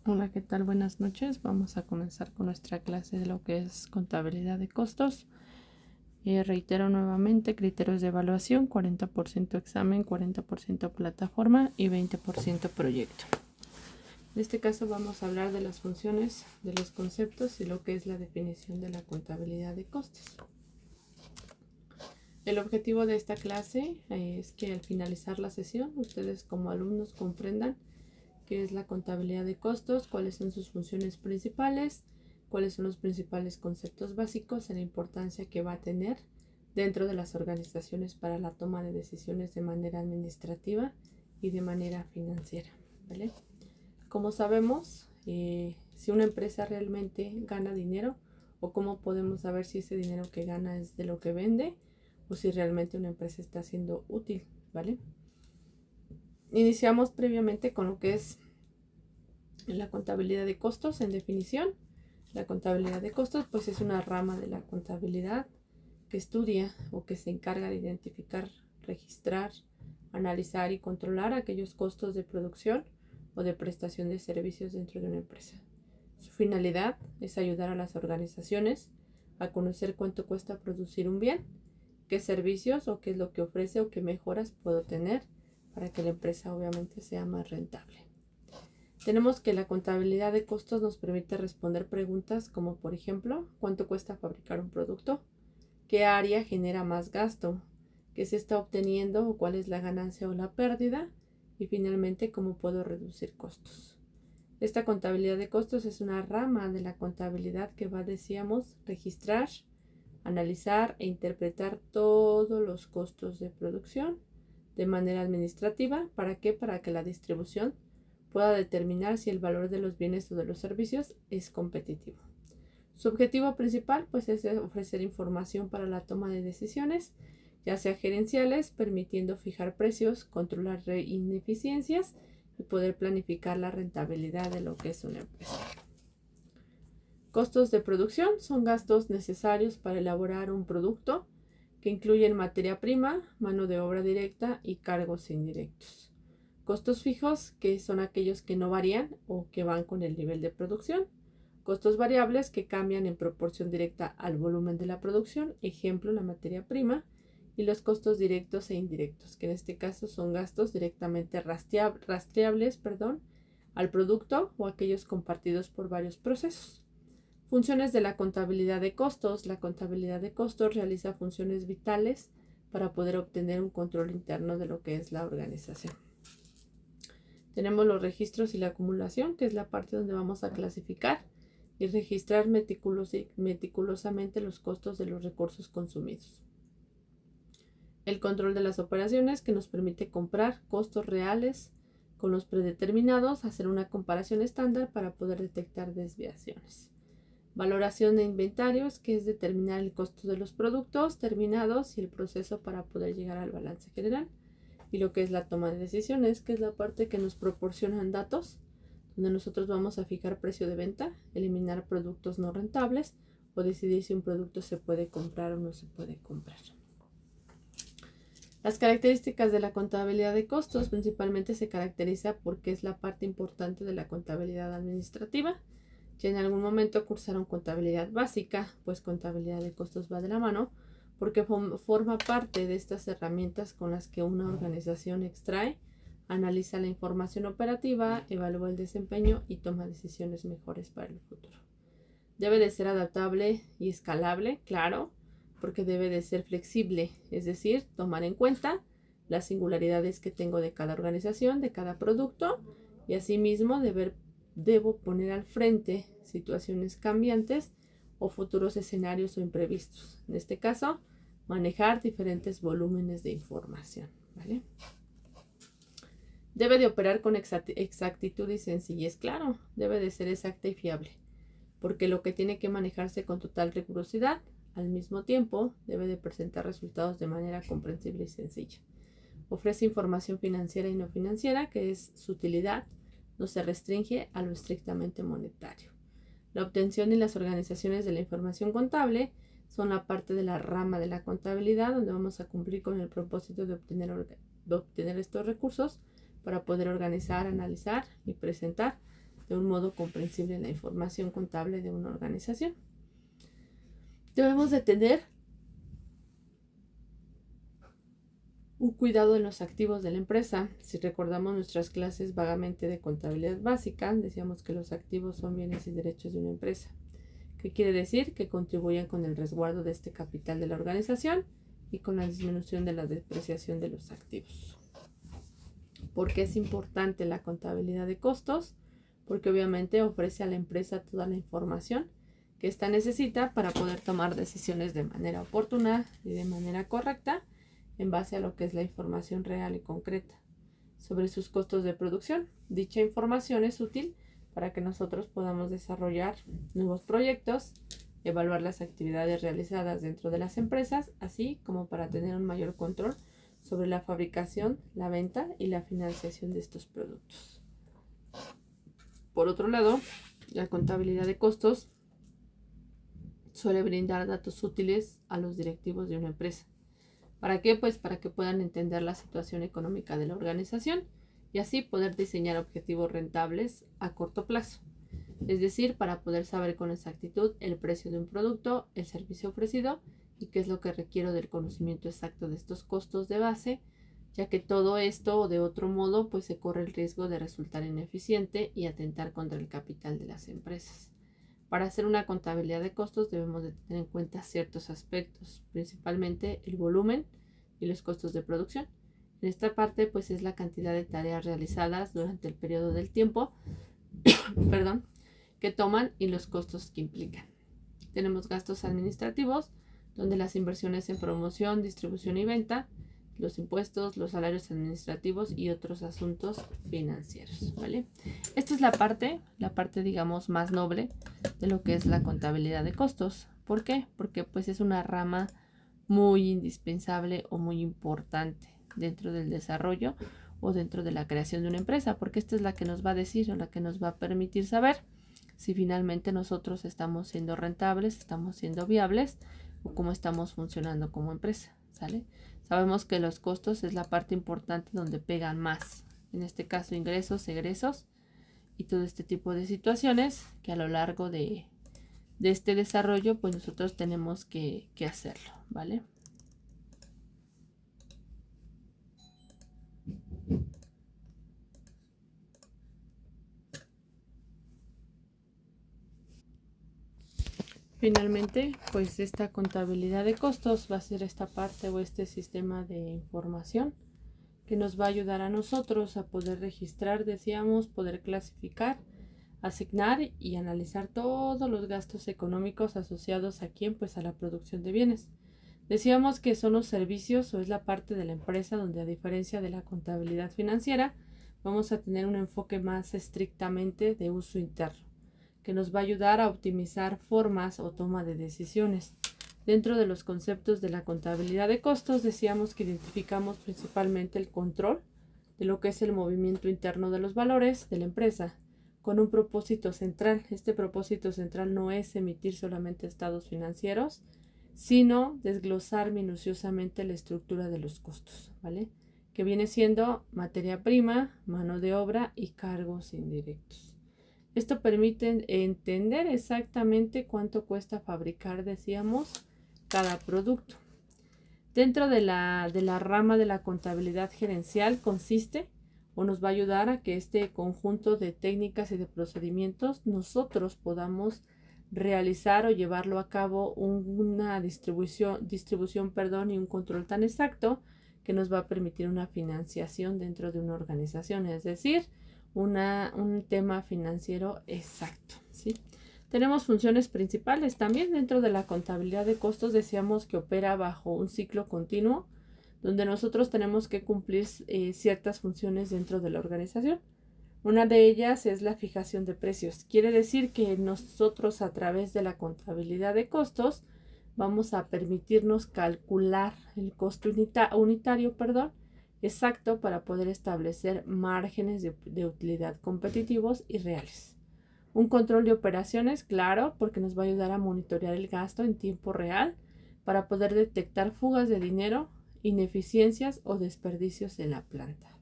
Hola, ¿qué tal? Buenas noches. Vamos a comenzar con nuestra clase de lo que es contabilidad de costos. Reitero nuevamente, criterios de evaluación: 40% examen, 40% plataforma y 20% proyecto. En este caso vamos a hablar de las funciones, de los conceptos y lo que es la definición de la contabilidad de costos. El objetivo de esta clase es que al finalizar la sesión, ustedes como alumnos comprendan qué es la contabilidad de costos, cuáles son sus funciones principales, cuáles son los principales conceptos básicos y la importancia que va a tener dentro de las organizaciones para la toma de decisiones de manera administrativa y de manera financiera, ¿vale? Como sabemos, si una empresa realmente gana dinero, o cómo podemos saber si ese dinero que gana es de lo que vende o si realmente una empresa está siendo útil, ¿vale? Iniciamos previamente con lo que es la contabilidad de costos. En definición, la contabilidad de costos pues es una rama de la contabilidad que estudia o que se encarga de identificar, registrar, analizar y controlar aquellos costos de producción o de prestación de servicios dentro de una empresa. Su finalidad es ayudar a las organizaciones a conocer cuánto cuesta producir un bien, qué servicios o qué es lo que ofrece o qué mejoras puedo tener para que la empresa obviamente sea más rentable. Tenemos que la contabilidad de costos nos permite responder preguntas como, por ejemplo, ¿cuánto cuesta fabricar un producto? ¿Qué área genera más gasto? ¿Qué se está obteniendo o cuál es la ganancia o la pérdida? Y finalmente, ¿cómo puedo reducir costos? Esta contabilidad de costos es una rama de la contabilidad que va, decíamos, registrar, analizar e interpretar todos los costos de producción de manera administrativa. ¿Para qué? Para que la distribución pueda determinar si el valor de los bienes o de los servicios es competitivo. Su objetivo principal pues es ofrecer información para la toma de decisiones, ya sea gerenciales, permitiendo fijar precios, controlar ineficiencias y poder planificar la rentabilidad de lo que es una empresa. Costos de producción son gastos necesarios para elaborar un producto que incluyen materia prima, mano de obra directa y cargos indirectos. Costos fijos, que son aquellos que no varían o que van con el nivel de producción. Costos variables, que cambian en proporción directa al volumen de la producción, ejemplo, la materia prima. Y los costos directos e indirectos, que en este caso son gastos directamente rastreables al producto o aquellos compartidos por varios procesos. Funciones de la contabilidad de costos. La contabilidad de costos realiza funciones vitales para poder obtener un control interno de lo que es la organización. Tenemos los registros y la acumulación, que es la parte donde vamos a clasificar y registrar meticulosamente los costos de los recursos consumidos. El control de las operaciones, que nos permite comprar costos reales con los predeterminados, hacer una comparación estándar para poder detectar desviaciones. Valoración de inventarios, que es determinar el costo de los productos terminados y el proceso para poder llegar al balance general. Y lo que es la toma de decisiones, que es la parte que nos proporcionan datos, donde nosotros vamos a fijar precio de venta, eliminar productos no rentables o decidir si un producto se puede comprar o no se puede comprar. Las características de la contabilidad de costos principalmente se caracteriza porque es la parte importante de la contabilidad administrativa. Si en algún momento cursaron contabilidad básica, pues contabilidad de costos va de la mano, porque forma parte de estas herramientas con las que una organización extrae, analiza la información operativa, evalúa el desempeño y toma decisiones mejores para el futuro. Debe de ser adaptable y escalable, claro, porque debe de ser flexible, es decir, tomar en cuenta las singularidades que tengo de cada organización, de cada producto, y asimismo debo poner al frente situaciones cambiantes o futuros escenarios o imprevistos. En este caso, manejar diferentes volúmenes de información, ¿vale? Debe de operar con exactitud y sencillez, claro, debe de ser exacta y fiable, porque lo que tiene que manejarse con total rigurosidad, al mismo tiempo debe de presentar resultados de manera comprensible y sencilla. Ofrece información financiera y no financiera, que es su utilidad no se restringe a lo estrictamente monetario. La obtención y las organizaciones de la información contable son la parte de la rama de la contabilidad donde vamos a cumplir con el propósito de obtener estos recursos para poder organizar, analizar y presentar de un modo comprensible en la información contable de una organización. Debemos de tener un cuidado en los activos de la empresa. Si recordamos nuestras clases vagamente de contabilidad básica, decíamos que los activos son bienes y derechos de una empresa. ¿Qué quiere decir? Que contribuyen con el resguardo de este capital de la organización y con la disminución de la depreciación de los activos. ¿Por qué es importante la contabilidad de costos? Porque obviamente ofrece a la empresa toda la información que ésta necesita para poder tomar decisiones de manera oportuna y de manera correcta en base a lo que es la información real y concreta sobre sus costos de producción. Dicha información es útil para que nosotros podamos desarrollar nuevos proyectos, evaluar las actividades realizadas dentro de las empresas, así como para tener un mayor control sobre la fabricación, la venta y la financiación de estos productos. Por otro lado, la contabilidad de costos suele brindar datos útiles a los directivos de una empresa. ¿Para qué? Pues para que puedan entender la situación económica de la organización y así poder diseñar objetivos rentables a corto plazo. Es decir, para poder saber con exactitud el precio de un producto, el servicio ofrecido y qué es lo que requiero del conocimiento exacto de estos costos de base, ya que todo esto o de otro modo pues se corre el riesgo de resultar ineficiente y atentar contra el capital de las empresas. Para hacer una contabilidad de costos debemos de tener en cuenta ciertos aspectos, principalmente el volumen y los costos de producción. En esta parte pues es la cantidad de tareas realizadas durante el periodo del tiempo que toman y los costos que implican. Tenemos gastos administrativos, donde las inversiones en promoción, distribución y venta, los impuestos, los salarios administrativos y otros asuntos financieros, ¿vale? Esta es la parte digamos más noble de lo que es la contabilidad de costos. ¿Por qué? Porque pues es una rama muy indispensable o muy importante dentro del desarrollo o dentro de la creación de una empresa, porque esta es la que nos va a decir o la que nos va a permitir saber si finalmente nosotros estamos siendo rentables, estamos siendo viables o cómo estamos funcionando como empresa, ¿sale? Sabemos que los costos es la parte importante donde pegan más, en este caso ingresos, egresos y todo este tipo de situaciones que a lo largo de este desarrollo pues nosotros tenemos que hacerlo, ¿vale? Finalmente, pues esta contabilidad de costos va a ser esta parte o este sistema de información que nos va a ayudar a nosotros a poder registrar, decíamos, poder clasificar, asignar y analizar todos los gastos económicos asociados a quién, pues a la producción de bienes. Decíamos que son los servicios o es la parte de la empresa donde a diferencia de la contabilidad financiera vamos a tener un enfoque más estrictamente de uso interno, que nos va a ayudar a optimizar formas o toma de decisiones. Dentro de los conceptos de la contabilidad de costos decíamos que identificamos principalmente el control de lo que es el movimiento interno de los valores de la empresa con un propósito central. Este propósito central no es emitir solamente estados financieros, sino desglosar minuciosamente la estructura de los costos, ¿vale? Que viene siendo materia prima, mano de obra y cargos indirectos. Esto permite entender exactamente cuánto cuesta fabricar, decíamos, cada producto. Dentro de la rama de la contabilidad gerencial consiste o nos va a ayudar a que este conjunto de técnicas y de procedimientos nosotros podamos realizar o llevarlo a cabo una distribución y un control tan exacto que nos va a permitir una financiación dentro de una organización, es decir, un tema financiero exacto, ¿sí? Tenemos funciones principales también dentro de la contabilidad de costos. Decíamos que opera bajo un ciclo continuo donde nosotros tenemos que cumplir ciertas funciones dentro de la organización. Una de ellas es la fijación de precios. Quiere decir que nosotros a través de la contabilidad de costos vamos a permitirnos calcular el costo unitario, exacto para poder establecer márgenes de utilidad competitivos y reales. Un control de operaciones, claro, porque nos va a ayudar a monitorear el gasto en tiempo real para poder detectar fugas de dinero, ineficiencias o desperdicios en la planta.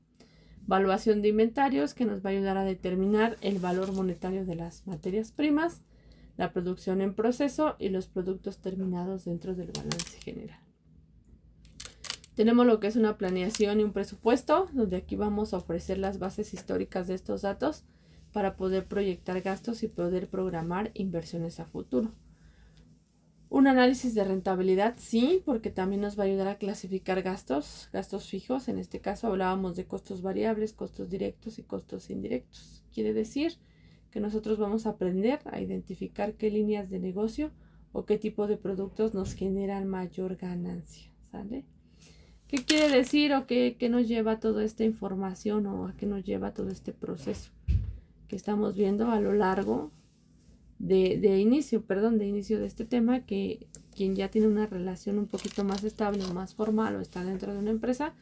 Valuación de inventarios, que nos va a ayudar a determinar el valor monetario de las materias primas, la producción en proceso y los productos terminados dentro del balance general. Tenemos lo que es una planeación y un presupuesto, donde aquí vamos a ofrecer las bases históricas de estos datos para poder proyectar gastos y poder programar inversiones a futuro. Un análisis de rentabilidad, sí, porque también nos va a ayudar a clasificar gastos fijos. En este caso hablábamos de costos variables, costos directos y costos indirectos. Quiere decir que nosotros vamos a aprender a identificar qué líneas de negocio o qué tipo de productos nos generan mayor ganancia, ¿sale? ¿Qué quiere decir o qué nos lleva toda esta información o a qué nos lleva todo este proceso que estamos viendo a lo largo de inicio de este tema? Que quien ya tiene una relación un poquito más estable o más formal o está dentro de una empresa,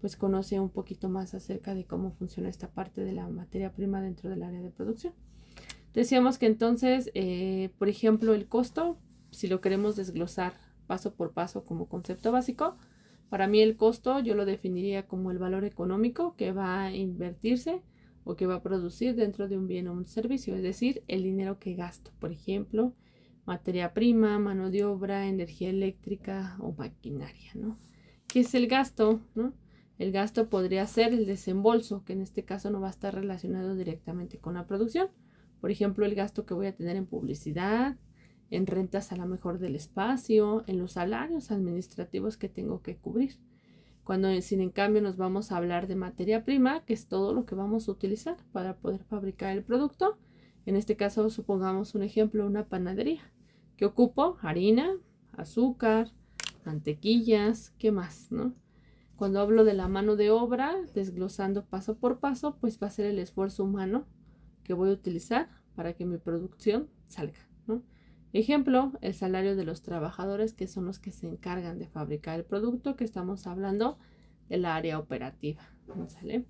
pues conoce un poquito más acerca de cómo funciona esta parte de la materia prima dentro del área de producción. Decíamos que entonces, por ejemplo, el costo, si lo queremos desglosar paso por paso como concepto básico, para mí el costo yo lo definiría como el valor económico que va a invertirse o que va a producir dentro de un bien o un servicio, es decir, el dinero que gasto, por ejemplo, materia prima, mano de obra, energía eléctrica o maquinaria, ¿no? ¿Qué es el gasto, no? El gasto podría ser el desembolso, que en este caso no va a estar relacionado directamente con la producción. Por ejemplo, el gasto que voy a tener en publicidad, en rentas a lo mejor del espacio, en los salarios administrativos que tengo que cubrir. Cuando sin en cambio nos vamos a hablar de materia prima, que es todo lo que vamos a utilizar para poder fabricar el producto. En este caso, supongamos un ejemplo, una panadería, que ocupo harina, azúcar, mantequillas, ¿qué más, no? Cuando hablo de la mano de obra, desglosando paso por paso, pues va a ser el esfuerzo humano que voy a utilizar para que mi producción salga, ¿no? Ejemplo, el salario de los trabajadores, que son los que se encargan de fabricar el producto, que estamos hablando del área operativa, ¿sale?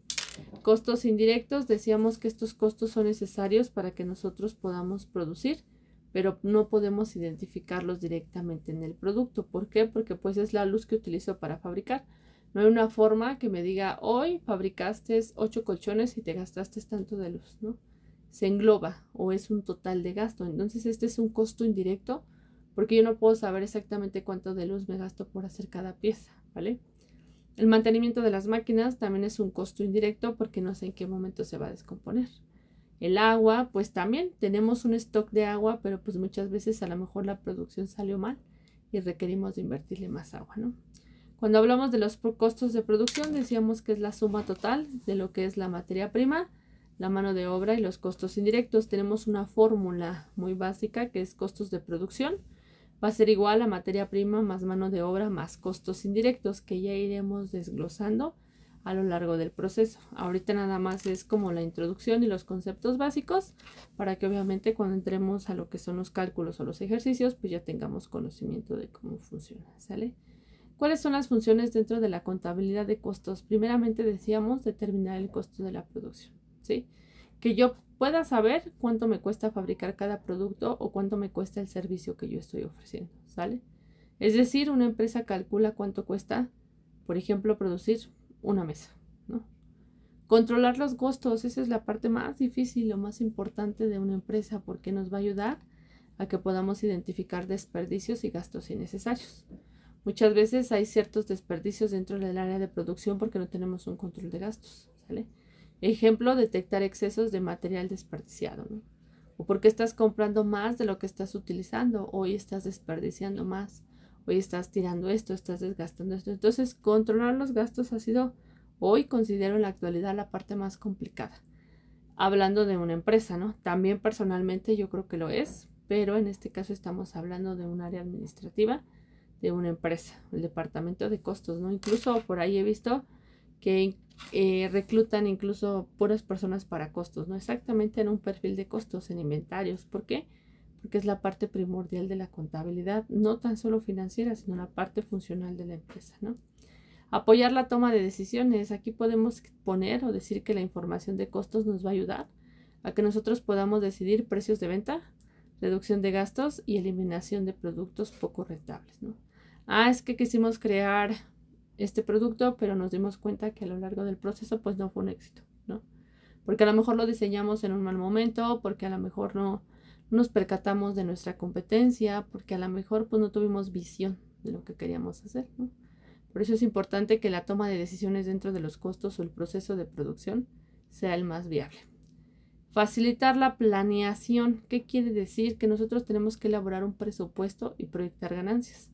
Costos indirectos, decíamos que estos costos son necesarios para que nosotros podamos producir, pero no podemos identificarlos directamente en el producto. ¿Por qué? Porque pues es la luz que utilizo para fabricar. No hay una forma que me diga, hoy fabricaste 8 colchones y te gastaste tanto de luz, ¿no? Se engloba o es un total de gasto. Entonces este es un costo indirecto porque yo no puedo saber exactamente cuánto de luz me gasto por hacer cada pieza, ¿vale? El mantenimiento de las máquinas también es un costo indirecto porque no sé en qué momento se va a descomponer. El agua, pues también tenemos un stock de agua, pero pues muchas veces a lo mejor la producción salió mal y requerimos de invertirle más agua, ¿no? Cuando hablamos de los costos de producción, decíamos que es la suma total de lo que es la materia prima, la mano de obra y los costos indirectos. Tenemos una fórmula muy básica que es costos de producción. Va a ser igual a materia prima más mano de obra más costos indirectos, que ya iremos desglosando a lo largo del proceso. Ahorita nada más es como la introducción y los conceptos básicos para que obviamente cuando entremos a lo que son los cálculos o los ejercicios, pues ya tengamos conocimiento de cómo funciona, ¿sale? ¿Cuáles son las funciones dentro de la contabilidad de costos? Primeramente decíamos determinar el costo de la producción, ¿sí? Que yo pueda saber cuánto me cuesta fabricar cada producto o cuánto me cuesta el servicio que yo estoy ofreciendo, ¿sale? Es decir, una empresa calcula cuánto cuesta, por ejemplo, producir una mesa, ¿no? Controlar los costos, esa es la parte más difícil o más importante de una empresa porque nos va a ayudar a que podamos identificar desperdicios y gastos innecesarios. Muchas veces hay ciertos desperdicios dentro del área de producción porque no tenemos un control de gastos, ¿sale? Ejemplo, detectar excesos de material desperdiciado, ¿no? O porque estás comprando más de lo que estás utilizando, hoy estás desperdiciando más, hoy estás tirando esto, estás desgastando esto. Entonces, controlar los gastos ha sido, hoy considero en la actualidad, la parte más complicada. Hablando de una empresa, ¿no? También personalmente yo creo que lo es, pero en este caso estamos hablando de un área administrativa de una empresa, el departamento de costos, ¿no? Incluso por ahí he visto que reclutan incluso puras personas para costos, ¿no? Exactamente en un perfil de costos en inventarios. ¿Por qué? Porque es la parte primordial de la contabilidad, no tan solo financiera, sino la parte funcional de la empresa, ¿no? Apoyar la toma de decisiones. Aquí podemos poner o decir que la información de costos nos va a ayudar a que nosotros podamos decidir precios de venta, reducción de gastos y eliminación de productos poco rentables, ¿no? Es que quisimos crear este producto, pero nos dimos cuenta que a lo largo del proceso pues no fue un éxito, ¿no? Porque a lo mejor lo diseñamos en un mal momento, porque a lo mejor no nos percatamos de nuestra competencia, porque a lo mejor pues no tuvimos visión de lo que queríamos hacer, ¿no? Por eso es importante que la toma de decisiones dentro de los costos o el proceso de producción sea el más viable. Facilitar la planeación. ¿Qué quiere decir? Que nosotros tenemos que elaborar un presupuesto y proyectar ganancias.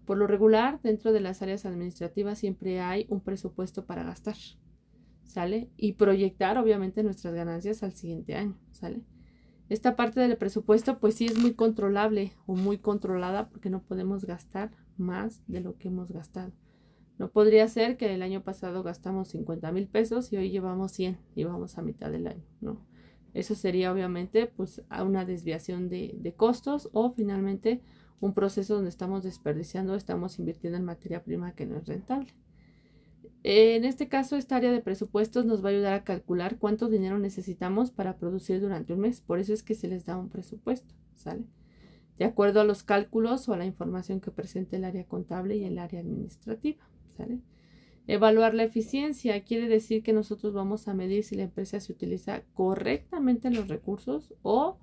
Por lo regular, dentro de las áreas administrativas siempre hay un presupuesto para gastar, ¿sale? Y proyectar, obviamente, nuestras ganancias al siguiente año, ¿sale? Esta parte del presupuesto, pues sí es muy controlable o muy controlada porque no podemos gastar más de lo que hemos gastado. No podría ser que el año pasado gastamos 50,000 pesos y hoy llevamos 100 y vamos a mitad del año, ¿no? Eso sería obviamente pues a una desviación de costos o finalmente un proceso donde estamos desperdiciando, estamos invirtiendo en materia prima que no es rentable. En este caso, esta área de presupuestos nos va a ayudar a calcular cuánto dinero necesitamos para producir durante un mes. Por eso es que se les da un presupuesto, ¿sale? De acuerdo a los cálculos o a la información que presente el área contable y el área administrativa, ¿sale? Evaluar la eficiencia quiere decir que nosotros vamos a medir si la empresa se utiliza correctamente los recursos o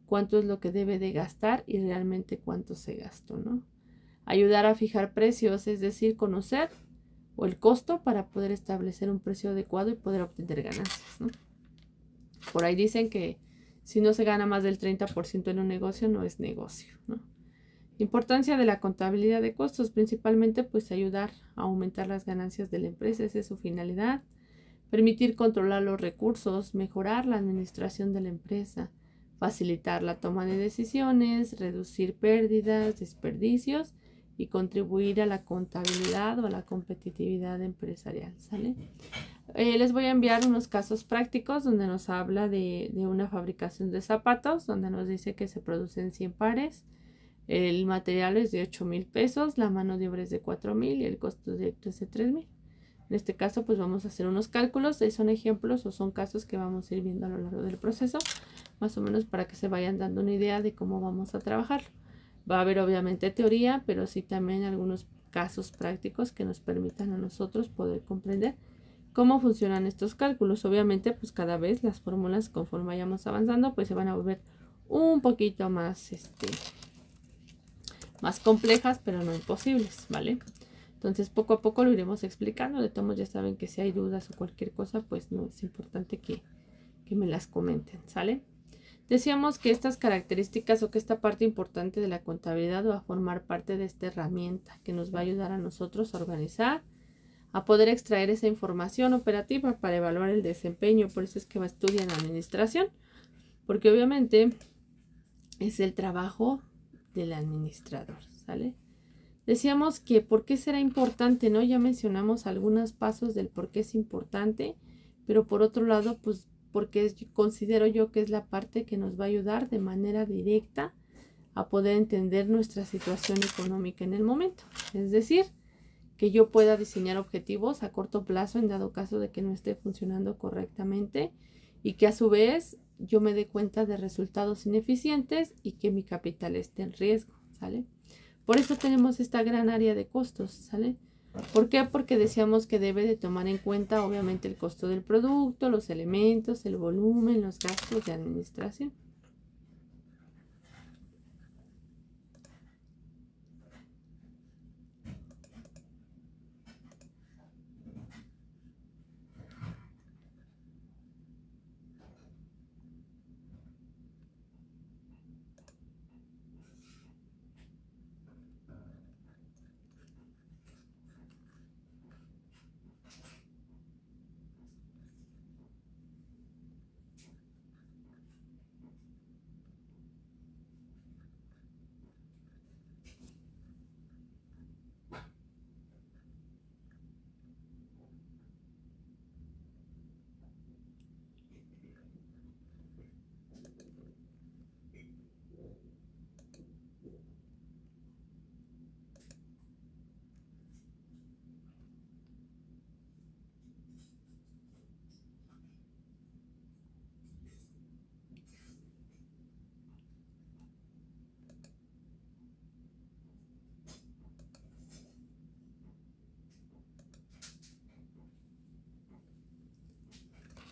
cuánto es lo que debe de gastar y realmente cuánto se gastó, ¿no? Ayudar a fijar precios, es decir, conocer o el costo para poder establecer un precio adecuado y poder obtener ganancias, ¿no? Por ahí dicen que si no se gana más del 30% en un negocio, no es negocio, ¿no? Importancia de la contabilidad de costos, principalmente pues ayudar a aumentar las ganancias de la empresa, esa es su finalidad. Permitir controlar los recursos, mejorar la administración de la empresa, facilitar la toma de decisiones, reducir pérdidas, desperdicios y contribuir a la contabilidad o a la competitividad empresarial, ¿sale? Les voy a enviar unos casos prácticos donde nos habla de una fabricación de zapatos, donde nos dice que se producen 100 pares, el material es de 8,000 pesos, la mano de obra es de 4,000 y el costo directo es de 3,000. En este caso, pues vamos a hacer unos cálculos, son ejemplos o son casos que vamos a ir viendo a lo largo del proceso, más o menos para que se vayan dando una idea de cómo vamos a trabajar. Va a haber obviamente teoría, pero sí también algunos casos prácticos que nos permitan a nosotros poder comprender cómo funcionan estos cálculos. Obviamente, pues cada vez las fórmulas, conforme vayamos avanzando, pues se van a volver un poquito más, más complejas, pero no imposibles, ¿vale? Entonces, poco a poco lo iremos explicando. De todos modos, ya saben que si hay dudas o cualquier cosa, pues no es importante que me las comenten, ¿sale? Decíamos que estas características o que esta parte importante de la contabilidad va a formar parte de esta herramienta que nos va a ayudar a nosotros a organizar, a poder extraer esa información operativa para evaluar el desempeño. Por eso es que estudian administración, porque obviamente es el trabajo del administrador, ¿sale? Decíamos que por qué será importante, ¿no? Ya mencionamos algunos pasos del por qué es importante, pero por otro lado, pues porque considero yo que es la parte que nos va a ayudar de manera directa a poder entender nuestra situación económica en el momento. Es decir, que yo pueda diseñar objetivos a corto plazo en dado caso de que no esté funcionando correctamente y que a su vez yo me dé cuenta de resultados ineficientes y que mi capital esté en riesgo, ¿sale? Por eso tenemos esta gran área de costos, ¿sale? ¿Por qué? Porque decíamos que debe de tomar en cuenta obviamente el costo del producto, los elementos, el volumen, los gastos de administración.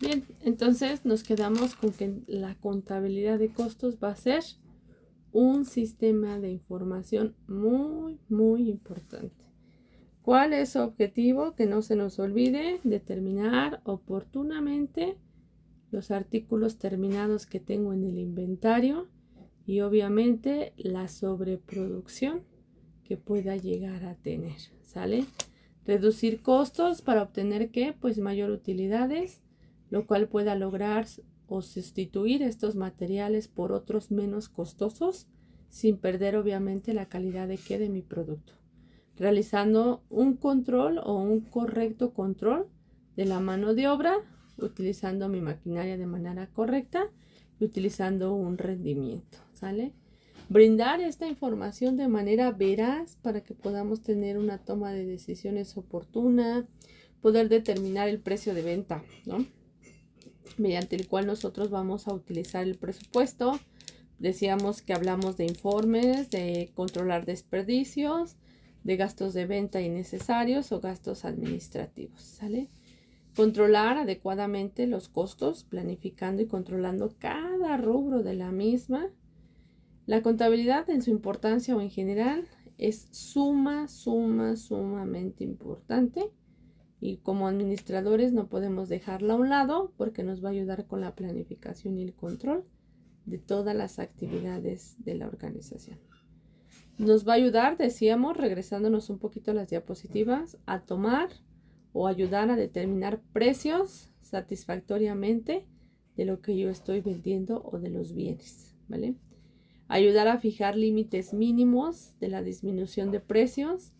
Bien, entonces nos quedamos con que la contabilidad de costos va a ser un sistema de información muy, muy importante. ¿Cuál es su objetivo? Que no se nos olvide determinar oportunamente los artículos terminados que tengo en el inventario y obviamente la sobreproducción que pueda llegar a tener, ¿sale? Reducir costos para obtener ¿qué? Pues mayor utilidades, lo cual pueda lograr o sustituir estos materiales por otros menos costosos sin perder obviamente la calidad de ¿qué? De mi producto. Realizando un control o un correcto control de la mano de obra, utilizando mi maquinaria de manera correcta y utilizando un rendimiento, ¿sale? Brindar esta información de manera veraz para que podamos tener una toma de decisiones oportuna, poder determinar el precio de venta, ¿no? Mediante el cual nosotros vamos a utilizar el presupuesto. Decíamos que hablamos de informes, de controlar desperdicios, de gastos de venta innecesarios o gastos administrativos, ¿sale? Controlar adecuadamente los costos, planificando y controlando cada rubro de la misma. La contabilidad en su importancia o en general es sumamente importante y como administradores no podemos dejarla a un lado porque nos va a ayudar con la planificación y el control de todas las actividades de la organización. Nos va a ayudar, decíamos, regresándonos un poquito a las diapositivas, a tomar o ayudar a determinar precios satisfactoriamente de lo que yo estoy vendiendo o de los bienes, ¿vale? Ayudar a fijar límites mínimos de la disminución de precios,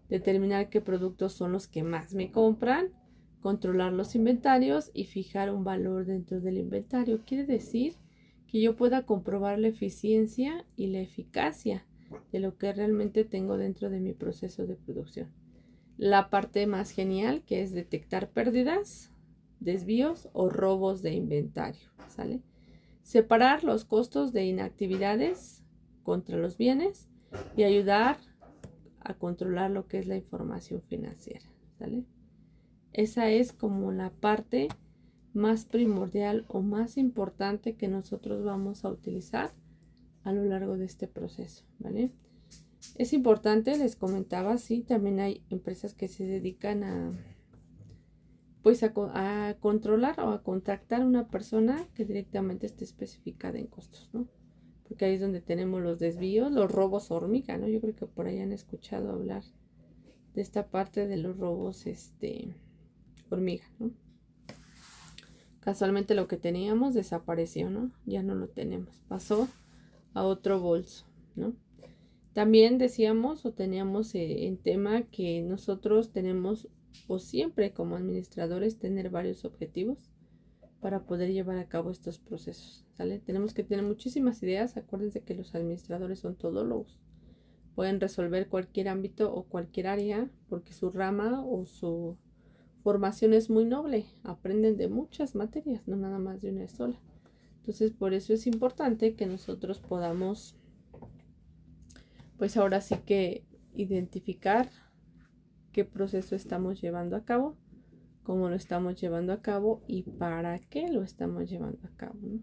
determinar qué productos son los que más me compran, controlar los inventarios y fijar un valor dentro del inventario. Quiere decir que yo pueda comprobar la eficiencia y la eficacia de lo que realmente tengo dentro de mi proceso de producción. La parte más genial que es detectar pérdidas, desvíos o robos de inventario, ¿sale? Separar los costos de inactividades contra los bienes y ayudar a controlar lo que es la información financiera, ¿sale? Esa es como la parte más primordial o más importante que nosotros vamos a utilizar a lo largo de este proceso, ¿vale? Es importante, les comentaba, sí, también hay empresas que se dedican a pues a controlar o a contactar a una persona que directamente esté especificada en costos, ¿no? Porque ahí es donde tenemos los desvíos, los robos hormiga, ¿no? Yo creo que por ahí han escuchado hablar de esta parte de los robos, hormiga, ¿no? Casualmente lo que teníamos desapareció, ¿no? Ya no lo tenemos, pasó a otro bolso, ¿no? También decíamos o teníamos en tema que nosotros tenemos o siempre como administradores tener varios objetivos para poder llevar a cabo estos procesos, ¿sale? Tenemos que tener muchísimas ideas. Acuérdense que los administradores son todólogos. Pueden resolver cualquier ámbito o cualquier área porque su rama o su formación es muy noble. Aprenden de muchas materias, no nada más de una sola. Entonces, por eso es importante que nosotros podamos, pues ahora sí que identificar qué proceso estamos llevando a cabo, cómo lo estamos llevando a cabo y para qué lo estamos llevando a cabo, ¿no?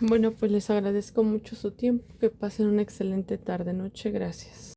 Bueno, pues les agradezco mucho su tiempo. Que pasen una excelente tarde, noche. Gracias.